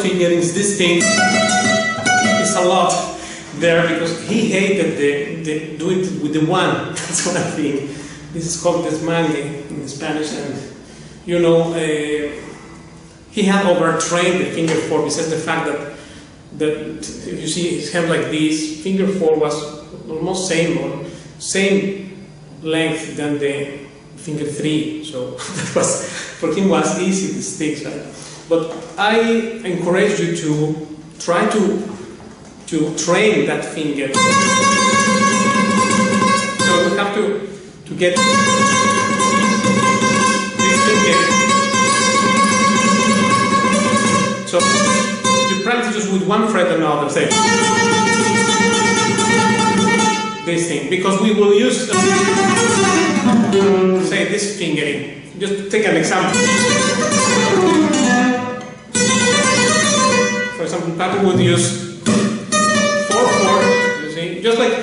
fingerings, this thing is a lot there because he hated the do it with the one. That's what I think. This is called Desmangue in Spanish, and you know, he had overtrained the finger 4 besides the fact that if you see his hand like this, finger 4 was almost same length than the finger 3, so that was, for him was easy, these things, right? But I encourage you to try to train that finger. So you have to get this finger. So you practice just with one fret and another, say this thing, because we will use say this fingering. Just take an example. For example, Paco would use 4/4, you see, just like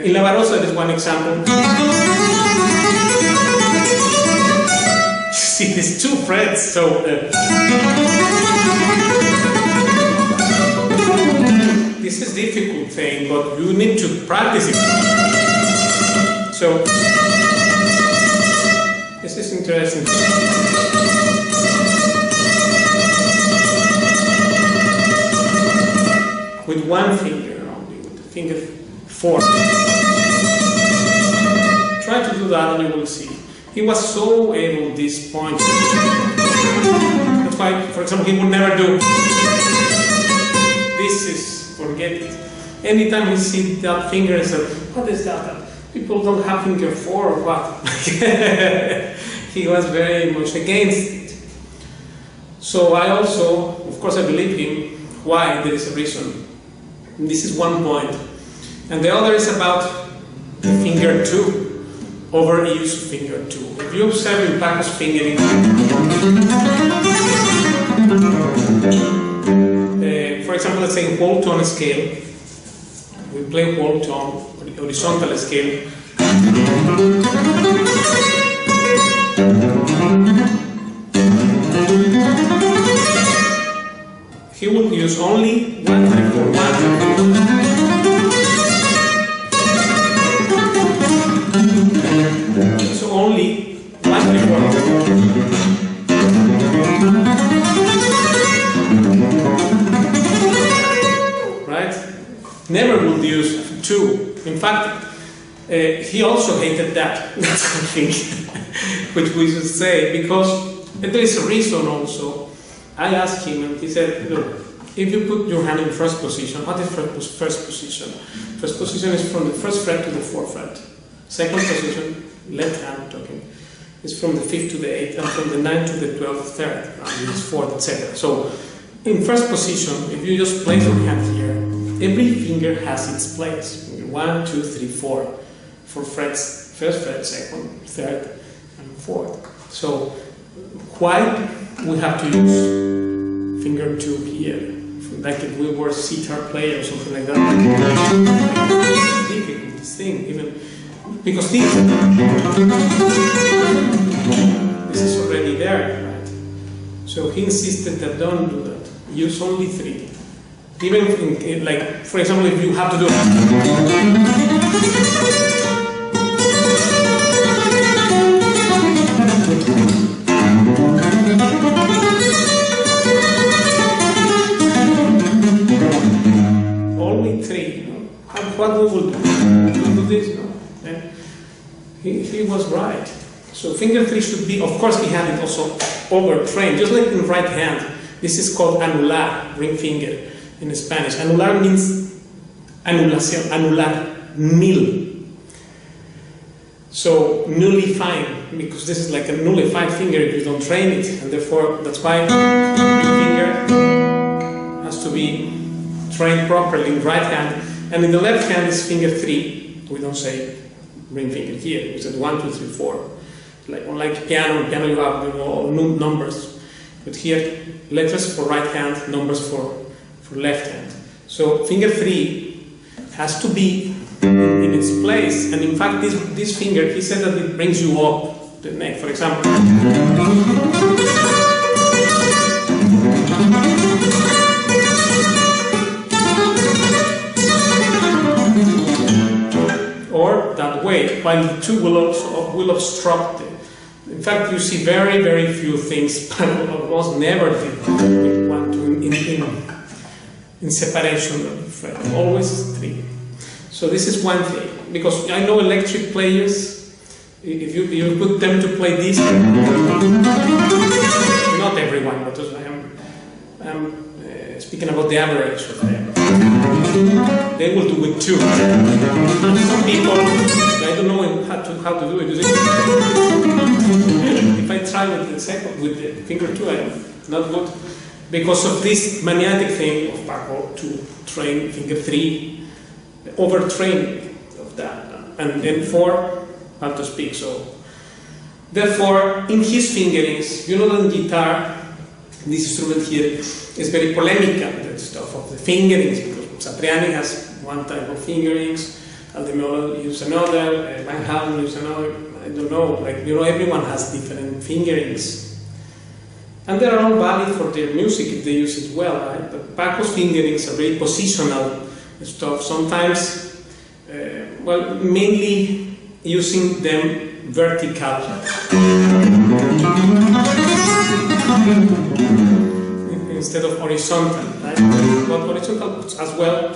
in La Barossa, there's one example. You see these 2 frets, so this is a difficult thing, but you need to practice it. So this is interesting. With one finger only, with the finger 4. Try to do that and you will see. He was so able at this point. That's why, for example, he would never do this is, forget it. Anytime he sees that finger and says, what is that? People don't have finger 4 or what? He was very much against it. So I also, of course I believe him. Why? There is a reason. This is one point. And the other is about the finger 2, overuse of finger 2. If you observe in Paco's fingering, for example, let's say in whole tone scale, we play whole tone, horizontal scale. He will use only 1, 3, 4, 1, 3, 4. So only 1, 3, 4. Right? Never will use 2. In fact, he also hated that. That's something which we should say, because there is a reason also. I asked him and he said, look, if you put your hand in first position, what is first position? First position is from the first fret to the 4th fret. Second position, left hand talking, is from the 5th to the 8th, and from the 9th to the 12th, 3rd, and it's 4th, etc. So, in first position, if you just place your hand here, every finger has its place. 1, 2, 3, 4. 4 frets, first fret, second, 3rd, and 4th. So, why we have to use finger 2 here? Like if we were sitar player or something like that. It's difficult, this thing, even because this is already there, right? So he insisted that don't do that. Use only 3. Even in, like, for example, if you have to do only 3, you know? What we will do? We'll do this, no? And he was right. So finger 3 should be, of course, he had it also overtrained, just like in right hand. This is called anular, ring finger in Spanish. Anular means anulación, anular, nil. So nullifying, because this is like a nullified finger if you don't train it, and therefore that's why ring finger has to be trained properly in right hand, and in the left hand is finger 3. We don't say ring finger here. We said 1, 2, 3, 4. Like unlike piano, in piano you have numbers, but here letters for right hand, numbers for left hand. So finger 3 has to be in its place, and in fact this finger, he said that it brings you up the neck. For example. way, while the two will obstruct it. In fact, you see very, very few things, but almost never did with 1, 2 in separation of the fret, always 3. So this is one thing, because I know electric players, if you put them to play this, not everyone, but I'm speaking about the average of them, they will do it 2. Some people, I don't know how to do it. If I try with the finger 2, I'm not good. Because of this maniatic thing of Paco to train finger 3, overtraining of that, and then 4, how to speak. So, therefore, in his fingerings, you know, on guitar, this instrument here is very polemical, the stuff of the fingerings, because Satriani has one type of fingerings, Aldemolo use another, Van Halen use another. I don't know, like, you know, everyone has different fingerings. And they are all valid for their music if they use it well, right? But Paco's fingerings are very positional stuff, sometimes, well, mainly using them vertical instead of horizontal, right? But horizontal as well.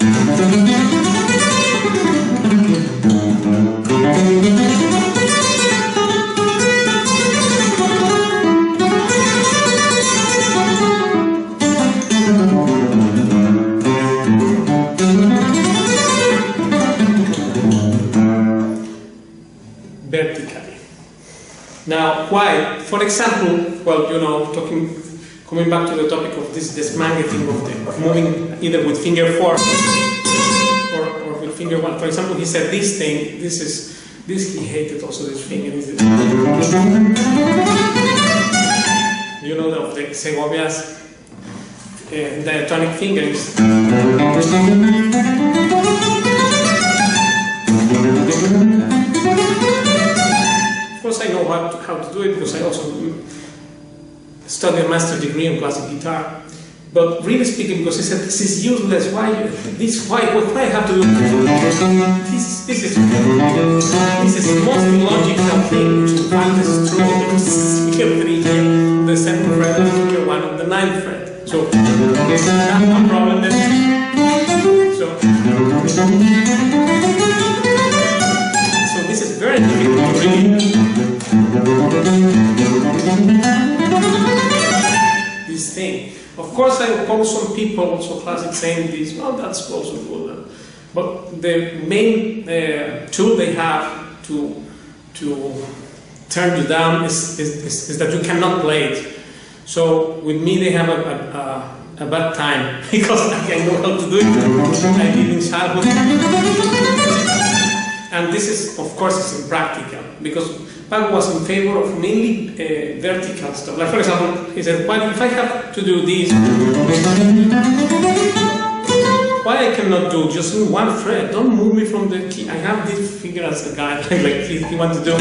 Vertically. Now, why? For example, well, you know, coming back to the topic of this Desmangue thing of moving either with finger 4 or with finger 1. For example, he said this thing, this he hated also this finger. You know, of the Segovia's diatonic fingers. Of course, I know how to do it because I also studied a master's degree in classic guitar. But really speaking, because he said this is useless. Why I have to do this? This is the most illogical thing. Which in fact is true because finger 3 here, the 7th fret, and finger 1 on the 9th fret. So that's no problem then. So this is very difficult to read. This thing. Of course, I oppose some people, also classic, saying this, well, that's also good. But the main tool they have to turn you down is that you cannot play it. So with me, they have a bad time because I know how to do it. I did in childhood. And this is, of course, is impractical because Paco was in favor of mainly vertical stuff. Like, for example, he said, well, if I have to do this, why I cannot do just in 1 fret? Don't move me from the key. I have this finger as a guide, like he wants to do.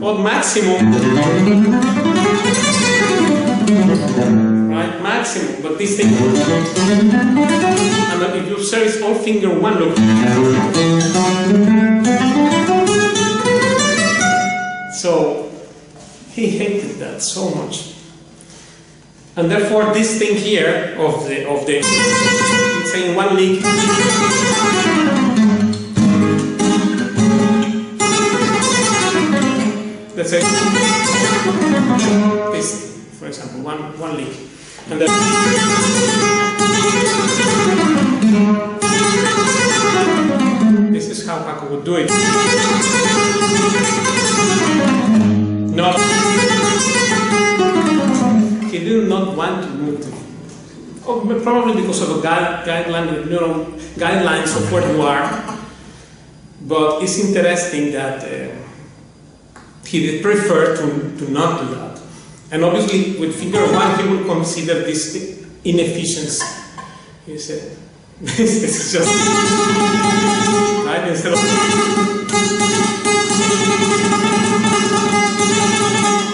Or maximum. Right, maximum, but this thing, and if you observe it's all finger 1, look. So, he hated that so much. And therefore this thing here, of the it's saying 1 lick, let's say, this, for example, one lick, and then this is how Paco would do it. No, he did not want to move to, probably because of a guidelines of where you are. But it's interesting that he did prefer to not do that. And obviously, with finger 1, he would consider this inefficiency. He said, this is just, right, instead of...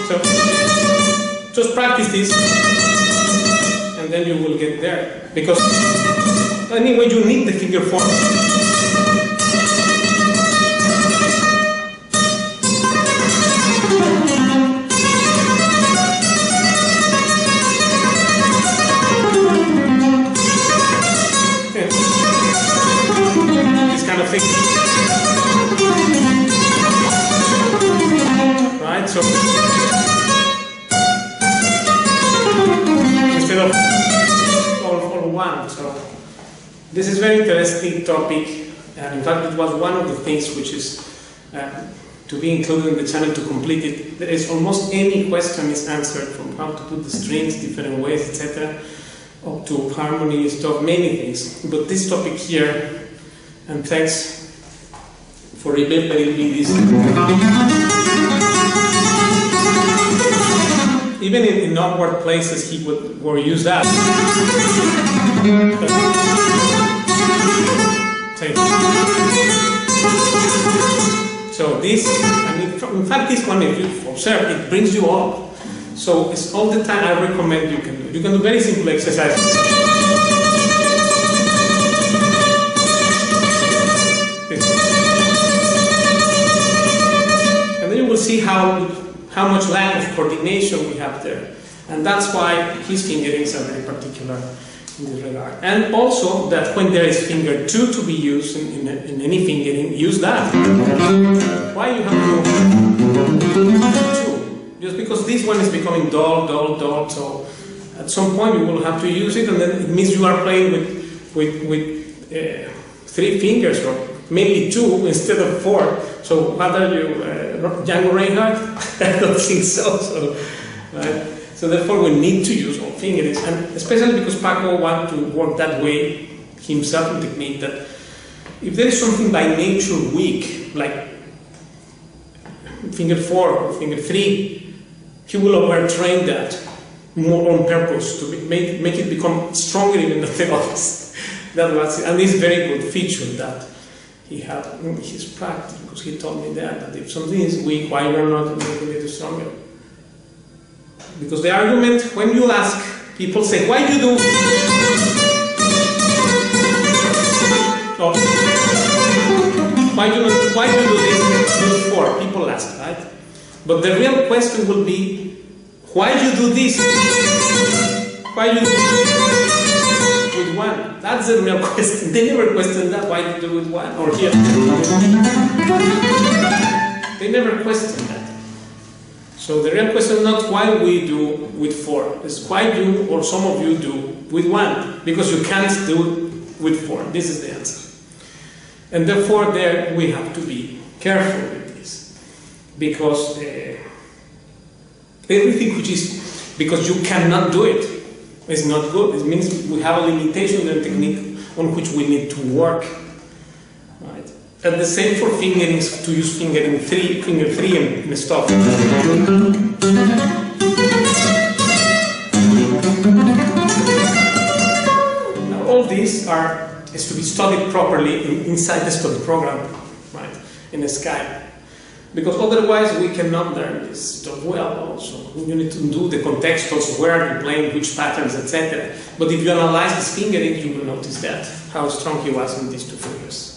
So, just practice this, and then you will get there. Because anyway, you need the finger 4. This kind of thing. Right? So instead of all one. So this is a very interesting topic, and in fact it was one of the things which is to be included in the channel to complete it. There is almost any question is answered, from how to put the strings different ways, etc., up to harmony stuff, many things. But this topic here, and thanks for remembering me this. Even in awkward places, he would use that. So this, I mean, in fact, this one, if you observe, it brings you up. So it's all the time. I recommend you can do. You can do very simple exercises. And then you will see how much lack of coordination we have there. And that's why his fingerings are very particular in this regard. And also that when there is finger 2 to be used in any fingering, use that. Why you have to 2? Just because this one is becoming dull, so at some point you will have to use it, and then it means you are playing with 3 fingers, or maybe 2 instead of 4. So what are you, Django Reinhardt? I don't think so. Right? So therefore we need to use all fingerings, and especially because Paco wants to work that way himself in technique, that if there is something by nature weak, like finger 4 or finger 3, he will overtrain that more on purpose to make it become stronger even than the others. That was, and this is a very good feature that he had in his practice, because he told me that if something is weak, why you're not making it stronger? Because the argument, when you ask, people say, why do you do? Oh. Why do you do this for? People ask, right? But the real question will be, why do you do this? Why do you do with one? That's the real question. They never question that, why do you do with one? Or here. They never question that. So the real question is not why we do with 4, it's why you or some of you do with 1, because you can't do with 4. This is the answer. And therefore there we have to be careful with this, because everything which is, because you cannot do it, is not good. It means we have a limitation in the technique on which we need to work. Right? And the same for fingerings, to use finger 3 and stuff. Now all these is to be studied properly inside the study program, right? In a Skype. Because otherwise we cannot learn this stuff well also. You need to do the context also, where are you playing, which patterns, etc. But if you analyze his fingering, you will notice that, how strong he was in these 2 fingers.